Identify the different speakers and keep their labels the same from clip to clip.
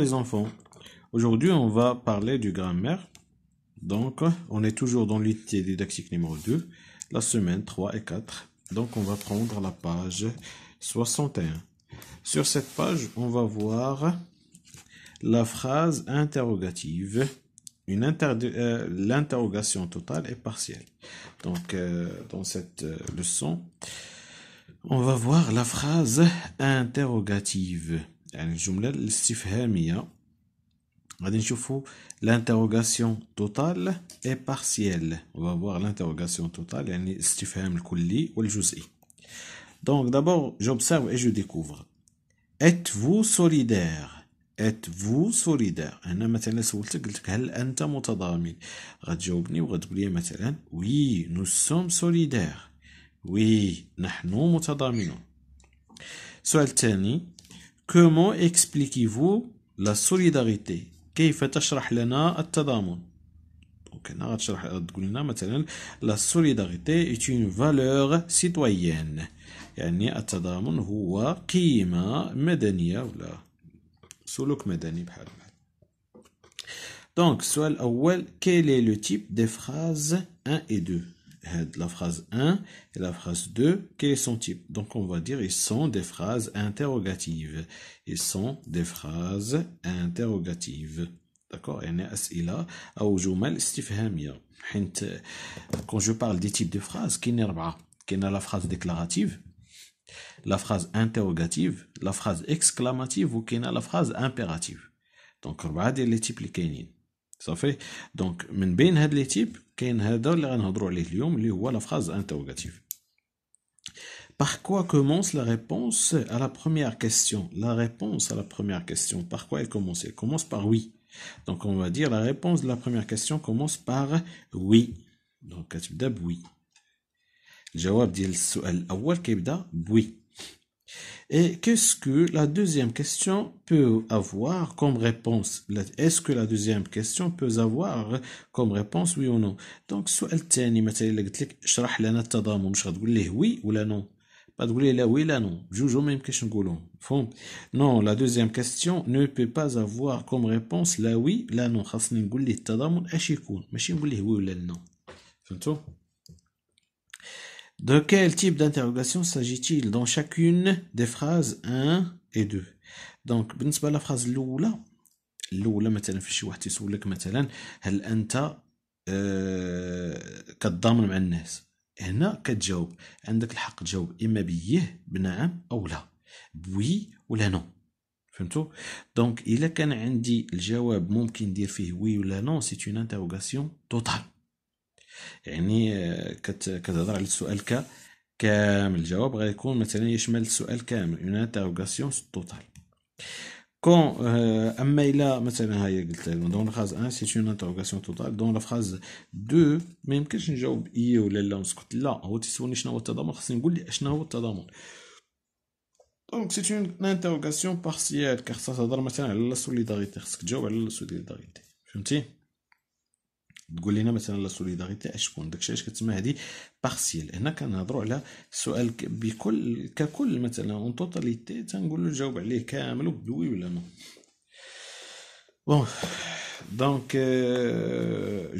Speaker 1: les enfants, aujourd'hui on va parler du grammaire. Donc on est toujours dans l'unité didactique numéro 2, la semaine 3 et 4. Donc on va prendre la page 61. Sur cette page, on va voir la phrase interrogative. L'interrogation totale et partielle. Donc dans cette leçon, on va voir la phrase interrogative. يعني الجملة الاستفهامية. غادي نشوفوا l'interrogation totale et partielle. On va voir l'interrogation totale, يعني الاستفهام الكلي والجزئي. Donc d'abord, j'observe et je découvre. Êtes-vous solidaire? Êtes-vous solidaire؟ هنا مثلا سولتك قلت لك هل أنت متضامن؟ غتجاوبني وغتقول لي مثلا oui, nous sommes solidaires. Oui, نحن متضامنون. السؤال الثاني comment expliquez-vous la solidarité؟ كيف تشرح لنا التضامن؟ دونك هنا غتشرح تقول لنا مثلا la solidarité est une valeur citoyenne. يعني التضامن هو قيمة مدنية ولا سلوك مدني بحال. Donc السؤال الأول quel est le type des phrases 1 et 2؟ La phrase 1 et la phrase 2, quel est son type? Donc on va dire ils sont des phrases interrogatives. Ils sont des phrases interrogatives. D'accord? يعني أسئلة أو جمل استفهامية. حيت quand je parle des types de phrases كاين 4. كاين la phrase déclarative, la phrase interrogative, la phrase exclamative ou كاين la phrase impérative. Donc 4 ديال les types اللي كاينين. صافي. دونك من بين هاد لي تيب كاين هذا اللي غنهضروا عليه اليوم اللي هو لا phrase interrogative. Par quoi commence la réponse à la première question? La réponse à la première question, par quoi elle commence? Elle commence par oui. Donc on va dire la réponse de la première question commence par oui. Donc كتبدا بوي. الجواب ديال السؤال الأول كيبدا بوي. Et qu'est-ce que la deuxième question peut avoir comme réponse? Est-ce que la deuxième question peut avoir comme réponse oui ou non? Donc السؤال الثاني مثلا اللي قلت لك اشرح لنا التضامن واش غتقول ليه oui ولا non؟ غتقول ليه لا oui لا non. بجوج ما يمكنش نقولهم. فهمت؟ Non, la deuxième question ne peut pas avoir comme réponse la oui لا non. خاصني نقول ليه التضامن اش يكون ماشي نقول ليه oui ولا non. فهمتوا؟ De quel type d'interrogation s'agit-il dans chacune des phrases 1 et 2? Donc بالنسبة للفراز الأولى مثلا في شي واحد تيسولك مثلا هل أنت كتضامن مع الناس؟ هنا كتجاوب عندك الحق تجاوب إما بيه بنعم أو لا، بوي ولا نو. فهمتوا؟ دونك إلا كان عندي الجواب ممكن ندير فيه وي ولا نو سي اون انتروغاسيون توتال. يعني كتهضر على السؤال كامل. الجواب غيكون مثلا يشمل السؤال كامل une interrogation totale. كون اما الا مثلا هيا قلت لنا دون الفراز 1 سي une interrogation totale، دون الفراز 2 ما يمكنش نجاوب ايه ولا لا ونسكت. لا، هو تيسولني شنو هو التضامن خاصني نقول لي اشنا هو التضامن. دونك سي une interrogation partielle car تهضر مثلا على لا سوليداريتي، خاصك تجاوب على لا سوليداريتي. فهمتي؟ تقول لنا مثلا لا سوليداريتي اش تكون، داكشي علاش كتسمى هذه بارسيال. هنا كنهضروا على سؤال ككل مثلا اون توتاليتي تنقول له جاوب عليه كامل وبوي ولا نو. بون donc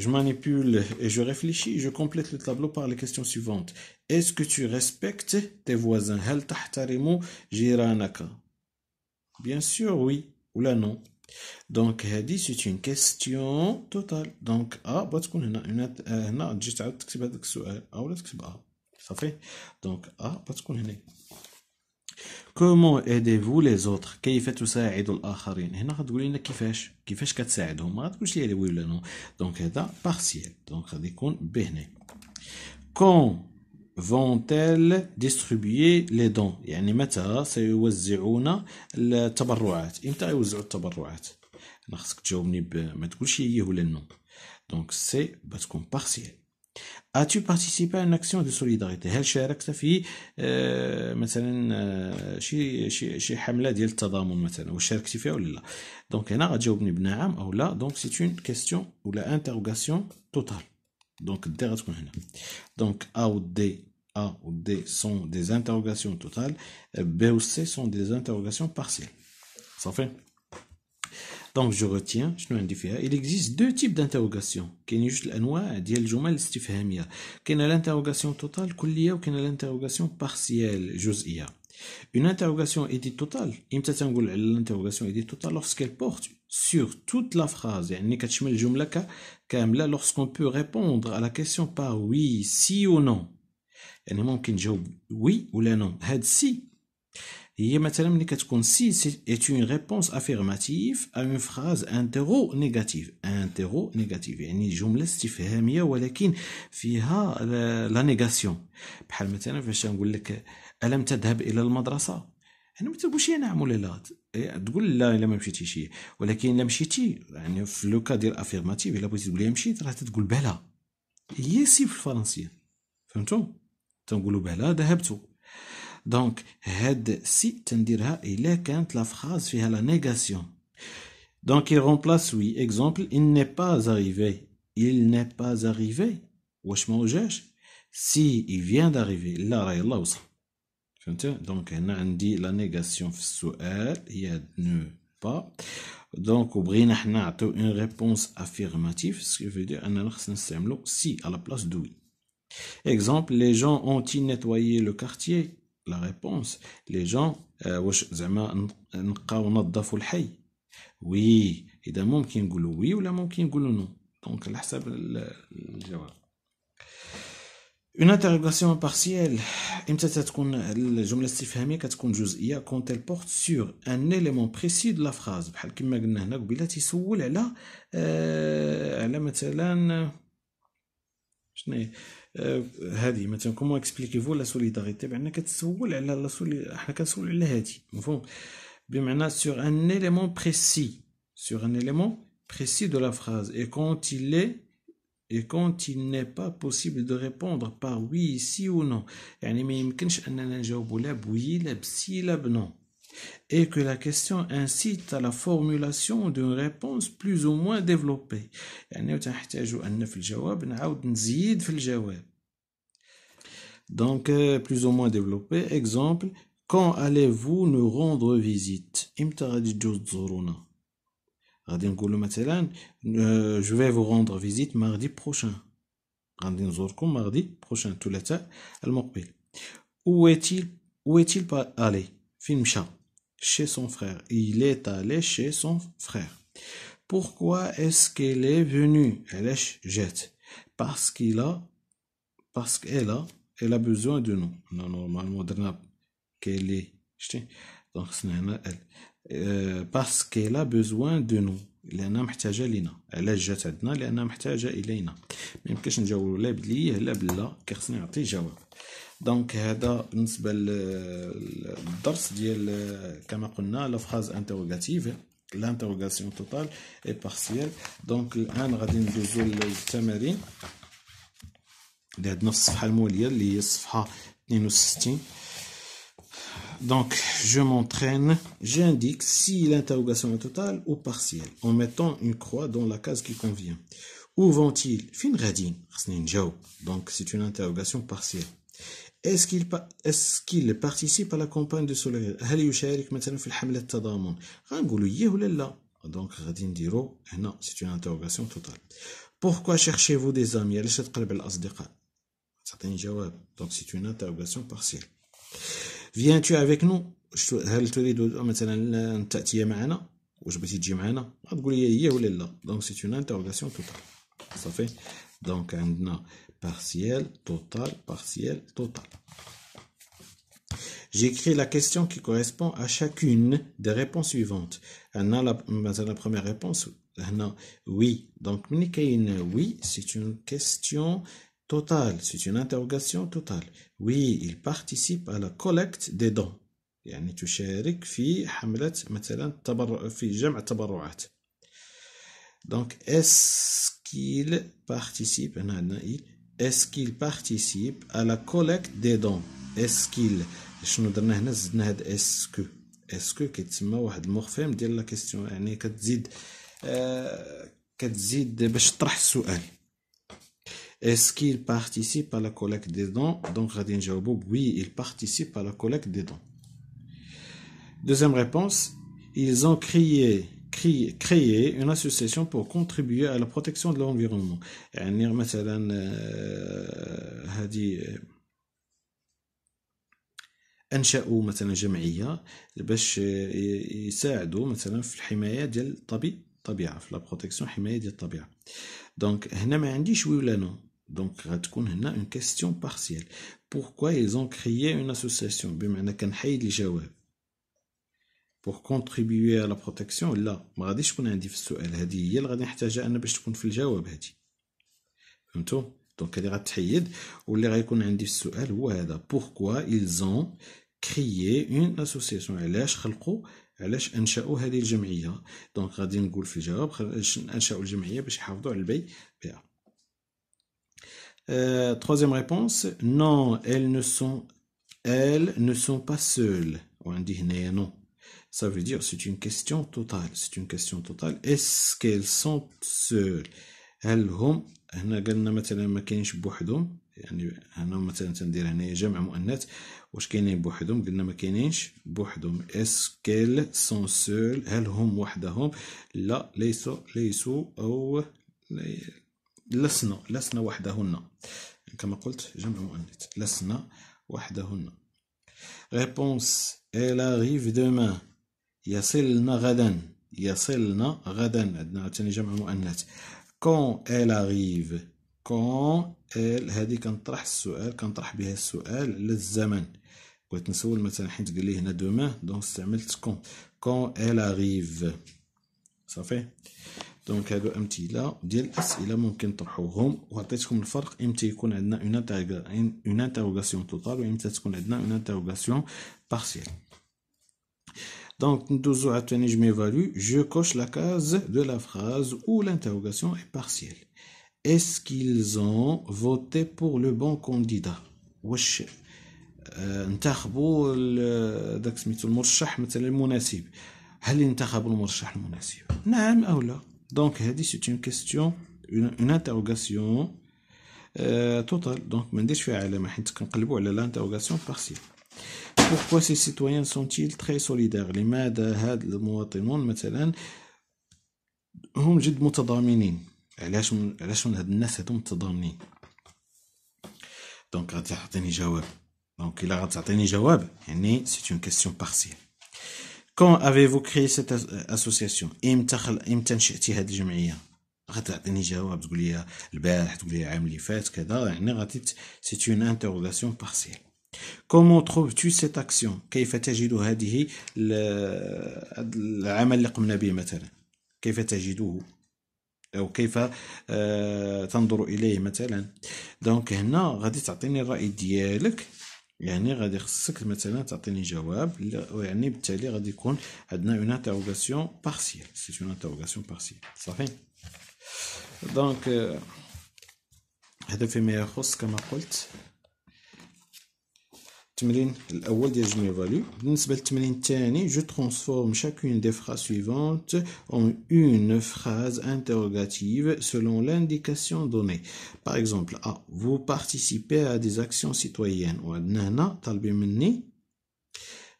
Speaker 1: je manipule et je réfléchis, je complète le tableau par les questions suivantes. Est-ce que tu respectes tes voisins? هل تحترم جيرانك؟ Bien sûr oui ولا non. دونك هادي سي اون كيستيون توتال. دونك بتكون هنا هنا تجي تعاود تكتب هذاك السؤال او لا تكتب صافي. دونك بتكون هنا كومون ايديفو لي زوتر؟ كيف تساعد الاخرين؟ هنا غتقول لنا كيفاش كتساعدهم، ما غتقولش لي وي ولا نو. دونك هذا بارسيال. دونك غادي يكون ب هنا. كون vont-elles distribuer les dons؟ يعني متى سيوزعون التبرعات؟ امتى يوزعوا التبرعات؟ انا خصك تجاوبني ما تقولش ايه ولا نو. دونك سي بتكون بارسيال. As-tu participé à une action de solidarité؟ هل شاركت في مثلا شي حمله ديال التضامن مثلا، واش شاركتي فيها ولا لا؟ دونك هنا غتجاوبني بنعم او لا. دونك سي اون كيستيون ولا انتروغاسيون توتال. دونك دي غتكون هنا. دونك A ou D sont des interrogations totales. B ou C sont des interrogations partielles. صافي. Donc je retiens شنو عندي فيها. Il existe deux types d'interrogation. كاين جوج الانواع ديال الجمل الاستفهاميه. كاين l'interrogation totale كليه وكاين l'interrogation partielle جزئيه. Une interrogation est dite totale. إمتى تنقول على l'interrogation est dite totale lorsqu'elle porte sur toute la phrase. يعني كتشمل الجملة كاملة lorsqu'on peut répondre à la question par oui, si ou non. يعني ممكن نجاوب oui ولا non. هاد si هي مثلا ملي كتكون si est une réponse affirmative à une phrase interro-négative. interro-négative يعني جملة استفهامية ولكن فيها la négation. بحال مثلا فاش نقول لك ألم تذهب إلى المدرسة؟ يعني ما تقولش نعم ولا لا، تقول لا إلا ما مشيتيش، ولكن إلا مشيتي يعني في لو كا ديال افيرماتيف إلا بغيتي تقول لي مشيت راه تقول بلا. هي سي في الفرنسية، فهمتوا؟ تنقولوا بلا ذهبت. دونك هاد سي تنديرها إلا كانت لا فراز فيها لا نيغاسيون. دونك il remplace oui. exemple il n'est pas arrivé. il n'est pas arrivé واش ما جاش؟ si il vient d'arriver لا راه يلاه وصل. فهمت؟ دونك هنا عندي لا نيغاسيون في السؤال هي نو با. دونك وبغينا حنا نعطيو اون ريبونس افيرماتيف سكي في دير اننا خصنا نستعملو سي على بلاص دو وي. exemple les gens ont-ils nettoyé le quartier؟ لا ريبونس les gens واش زعما نقاو نظفوا الحي؟ وي. اذا ممكن نقولوا وي ولا ممكن نقولوا نو. دونك على حسب الجواب. Une interrogation partielle إمتى تكون الجملة الاستفهامية كتكون جزئية quand elle porte sur un élément précis de la phrase. بحال كما قلنا هنا قبيله تيسول على على مثلا شنو هذه مثلا كومون اكسبليكيفو لا سوليداريتي بأن كتسول على لا حنا كنسول على هذه مفهوم بمعنى sur un élément précis de la phrase et quand il n'est pas possible de répondre par oui, si ou non. يعني ما يمكنش أننا نجاوبوا لا بوي لا بسي لا بنو. Et que la question incite à la formulation d'une réponse plus ou moins développée. يعني تنحتاجوا أن في الجواب نعاود نزيد في الجواب. Donc plus ou moins développé. Exemple quand allez-vous nous rendre visite؟ إمتى غادي تجوا تزورونا؟ غادي نقولوا مثلا je vais vous rendre visite mardi prochain. غادي نزوركم mardi prochain الثلاثاء المقبل. où est-il pas allé؟ فين مشى؟ chez son frère. il est allé chez son frère. pourquoi est-ce qu'elle est venue؟ علاش جات؟ parce qu'elle a besoin de nous. non normalement درنا qu'elle est شتي دونك خصنا هنا parce qu'elle a besoin de nous لأنها محتاجة لينا. علاش جات عندنا؟ لأنها محتاجة إلينا. ما يمكنش نجاوبو لا بلي لا بلا، كيخصني نعطي جواب. دونك هذا بالنسبة للدرس ديال كما قلنا لا فراز انتروغاتيف l'interrogation totale et partielle. دونك الآن غادي ندوزو للتمارين اللي عندنا في الصفحة المولية اللي هي الصفحة 62. Donc, je m'entraîne, j'indique si l'interrogation est totale ou partielle, en mettant une croix dans la case qui convient. Où vont-ils? Fin radin, donc c'est une interrogation partielle. Est-ce qu'il participe à la campagne de solidarité? هل يشارك مثلا في الحملة التضامن؟ غنقولوا يه ولا لا. donc غادي نديرو هنا c'est une interrogation totale. Pourquoi cherchez-vous des amis؟ علاش تقلب على الأصدقاء؟ تعطيني جواب. donc c'est une interrogation partielle. Viens-tu avec nous؟ هل تريد مثلا تأتي معنا؟ واش بغيتي تجي معنا؟ غتقول لي هي ولا لا. donc c'est une interrogation totale. صافي. donc عندنا partiel, total. J'écris la question qui correspond à chacune des réponses suivantes. عندنا la première réponse هنا oui. donc ملي كاين oui c'est une question totale, c'est une interrogation totale. Oui, il participe à la collecte des dons. يعني تشارك في حملة مثلا في جمع التبرعات. Donc, est-ce qu'il participe à la collecte des dons? Est-ce qu'il شنو درنا هنا زدنا هاد اسكو كيتسمى واحد المورفيم ديال لا كيسيون يعني كتزيد باش تطرح السؤال. Est-ce qu'il participe à la collecte des dons? Donc, غادي نجاوبو oui, il participe à la collecte des dons. Deuxième réponse, ils ont crié créer une association pour contribuer à la protection de l'environnement. يعني مثلا هذه انشأوا مثلا جمعيه باش يساعدوا مثلا في الحمايه ديال الطبيعه، في لا بروتيكسيون، حمايه ديال الطبيعه. دونك هنا ما عنديش وي ولا نو، دونك غتكون هنا اون كيستيون بارسيال. pourquoi ils ont créé une association، بمعنى كنحيد الجواب pour contribuer à la protection. لا ما غاديش تكون عندي في السؤال، هذه هي اللي غادي نحتاجها انا باش تكون في الجواب هذه، فهمتوا؟ دونك هذه غتحيد، واللي غيكون عندي في السؤال هو هذا pourquoi ils ont créé une association، علاش انشأوا هذه الجمعيه. دونك غادي نقول في الجواب انشأوا الجمعيه باش يحافظوا على البيئه. Troisième réponse, non, elles ne sont pas seules. وعندي هنايا non. Ça veut dire c'est une question totale. C'est une question totale. Est-ce qu'elles sont seules؟ هل هم، هنا قلنا مثلا ما كاينش بوحدهم، يعني هنا مثلا تندير هنايا جمع مؤنث، واش كاينين بوحدهم؟ قلنا ما كاينينش بوحدهم. Est-ce qu'elles sont seules؟ هل هم وحدهم؟ لا، ليسوا أو لسنا وحدهن، كما قلت جمع مؤنث، لسنا وحدهن. Réponse, elle arrive demain. يصلن غدا، عندنا عاوتاني جمع مؤنث. Quand elle arrive، quand elle، هذه كنطرح بها السؤال على الزمن. بغيت نسول مثلا حيت قال لي هنا demain، دونك استعملت quand elle arrive، صافي. دونك هادو امثله ديال الاسئله ممكن نطرحوهم، وعطيتكم الفرق امتى يكون عندنا اون انتروغاسيون توتال وامتى تكون عندنا اون انتروغاسيون بارسيال. دونك ندوزو عاوتاني جو ميفالو. Je coche la case de la phrase où l'interrogation est partielle. Est-ce qu'ils ont voté pour le bon candidat؟ واش انتخبوا داك سميتو المرشح مثلا المناسب؟ هل انتخبوا المرشح المناسب؟ نعم او لا؟ دونك هذه سي اون كيستيون، اون انتروغاسيون توتال، دونك ما نديرش فيها علامه حيت كنقلبوا على لانتروغاسيون بارسيال. Pourquoi ces citoyens sont-ils très solidaires؟ لماذا هاد المواطنون مثلا هم جد متضامنين؟ علاش هاد الناس هادو متضامنين؟ دونك غادي تعطيني جواب. دونك الا غتعطيني جواب يعني سي اون كيستيون بارسيال. Quand avez-vous créé cette association؟ امتى نشأتي هاد الجمعيه؟ غتعطيني جواب، تقول لي البارح، تقول لي العام اللي فات كذا، يعني غادي سي اون انتروغاسيون بارسيال. Comment trouves-tu cette action؟ كيف تجد هذه العمل اللي قمنا به مثلا؟ كيف تجده أو كيف تنظر إليه مثلا؟ دونك هنا غادي تعطيني الرأي ديالك، يعني غادي خصك مثلا تعطيني جواب، يعني بالتالي غادي يكون عندنا اون انتروغاسيون بارسيال، سي اون انتروغاسيون بارسيال، صافي. دونك هذا فيما يخص كما قلت التمرين الاول ديال جو ميفالو. بالنسبه للتمرين الثاني، جو ترانسفورم chacune des phrases suivantes en une phrase interrogative selon l'indication donnée. Par exemple, A, vous participez à des actions citoyennes. وعندنا هنا طالبين مني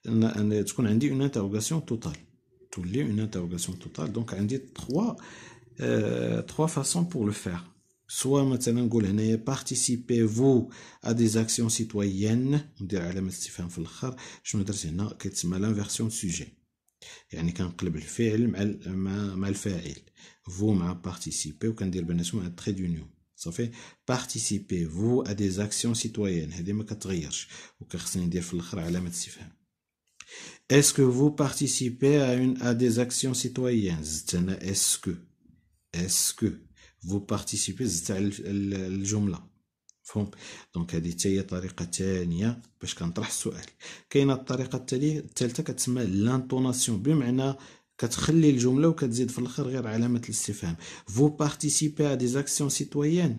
Speaker 1: ان تكون عندي une interrogation totale، تولي une interrogation totale. donc عندي trois façons pour le faire. soit مثلا نقول هنايا participez-vous à des actions citoyennes، ندير علامة استفهام في الاخر. شنو درت هنا؟ كيتسمى لانفيرسيون سوجي، يعني كنقلب الفعل مع الفاعل، vous مع participer، وكندير بيناتهم un trait d'union، صافي. participez-vous à des actions citoyennes، هذه ما كتغيرش، وكخصني ندير في الاخر علامة استفهام. est-ce que vous participez à des actions citoyennes؟ زدت هنا est-ce que vous participez، زدت على الجملة، مفهوم؟ دونك هذه هي طريقة ثانية باش كنطرح السؤال. كاينه الطريقة الثالثة كتسمى لانطوناسيون، بمعنى كتخلي الجملة وكتزيد في الاخر غير علامة الاستفهام. vous participez à des actions citoyennes.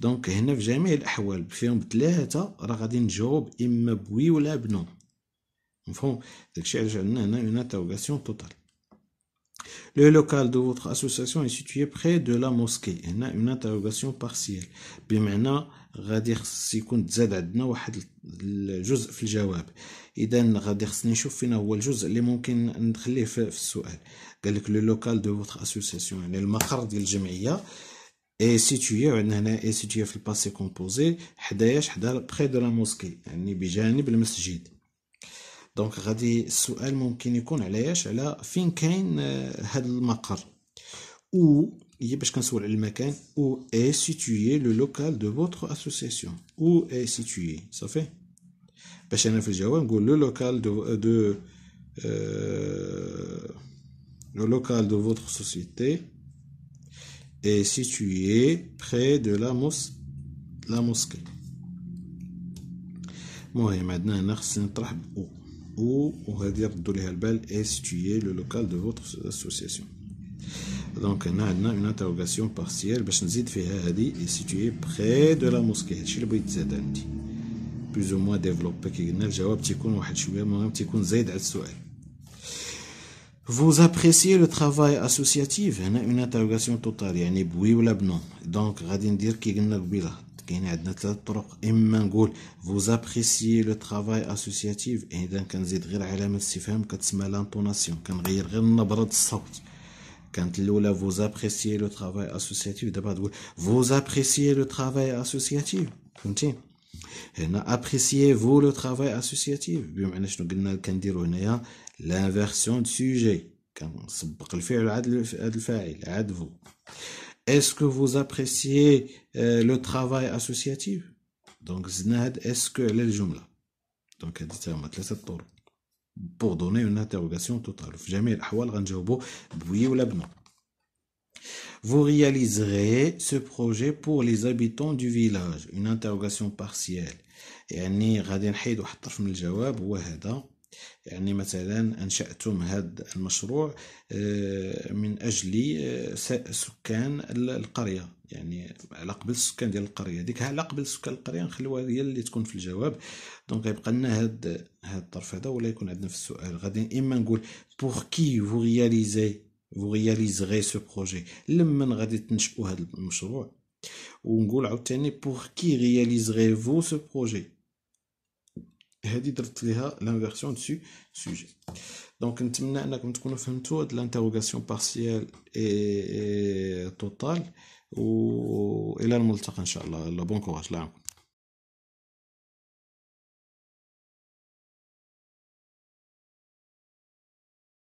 Speaker 1: دونك هنا في جميع الأحوال فيهم بثلاثة راه غادي نجاوب إما بوي ولا بنو، مفهوم؟ داكشي علاش عندنا هنا اون انتروغاسيون توتال. Le local de votre association est situé près de la mosquée. هنا une interrogation partielle. بمعنى غادي خص يكون تزاد عندنا واحد الجزء في الجواب. إذا غادي خصني نشوف فين هو الجزء اللي ممكن نخليه في السؤال. قال لك le local de votre association يعني المقر ديال الجمعية est situé عندنا هنا est situé في الباسي كومبوزي حدا près de la mosquée يعني بجانب المسجد. دونك غادي السؤال ممكن يكون على فين كاين هذا المقر او هي باش كنسول على المكان او اي سيتويي لو لوكال دو فوتر اسوسياسيون او اي سيتويي صافي باش انا في الجواب نقول لو لوكال دو le local de votre société est situé près de la mosquée. المهم عندنا هنا خصنا نطرح ب ou وهذه ردوا ليها البال est situé le local de votre association. دونك هنا عندنا une interrogation partielle باش نزيد فيها هذه est situé près de la mosquée. هادشي اللي بغيت تزاد عندي plus ou moins développé كي قلنا الجواب تيكون واحد شويه المهم تيكون زايد على السؤال. Vous appréciez le travail associatif هنا une interrogation totale يعني بوي ولا بنو. دونك غادي ندير كي قلنا قبيله كاين عندنا ثلاث طرق اما نقول vous appréciez le travail associatif اذا كنزيد غير علامه استفهام كتسمى لانطوناسيون كنغير غير نبره الصوت. كانت الاولى vous appréciez le travail associatif دابا تقول vous appréciez le travail associatif فهمتي. هنا appréciez vous le travail associatif بمعنى شنو قلنا كنديروا هنايا l'inversion de sujet كنسبق الفعل عاد الفاعل عاد vous. Est-ce que vous appréciez le travail associatif? Donc زدنا هاد est-ce que على الجملة. دونك هادي تا هما ثلاثة طرق pour donner une interrogation totale. في جميع الأحوال غنجاوبو بوي ولا بنو. Vous réaliserez ce projet pour les habitants du village. Une interrogation partielle. يعني غادي نحيد واحد الطرف من الجواب هو هذا. يعني مثلا أنشأتم هذا المشروع من أجل سكان القرية يعني على قبل السكان ديال القرية ديك على قبل سكان القرية نخليوها هي اللي تكون في الجواب. دونك يبقى لنا هاد الطرف هذا ولا يكون عندنا في السؤال غادي إما نقول pour qui vous réaliserez ce projet لمن غادي تنشئوا هذا المشروع ونقول عاوتاني pour qui réaliserez-vous ce projet هذه درت ليها لانفيرسيون دسو سوجي. دونك نتمنى انكم تكونوا فهمتوا هاد لانتروغاسيون بارسيال اي توتال والى الملتقى ان شاء الله. بون كوراج.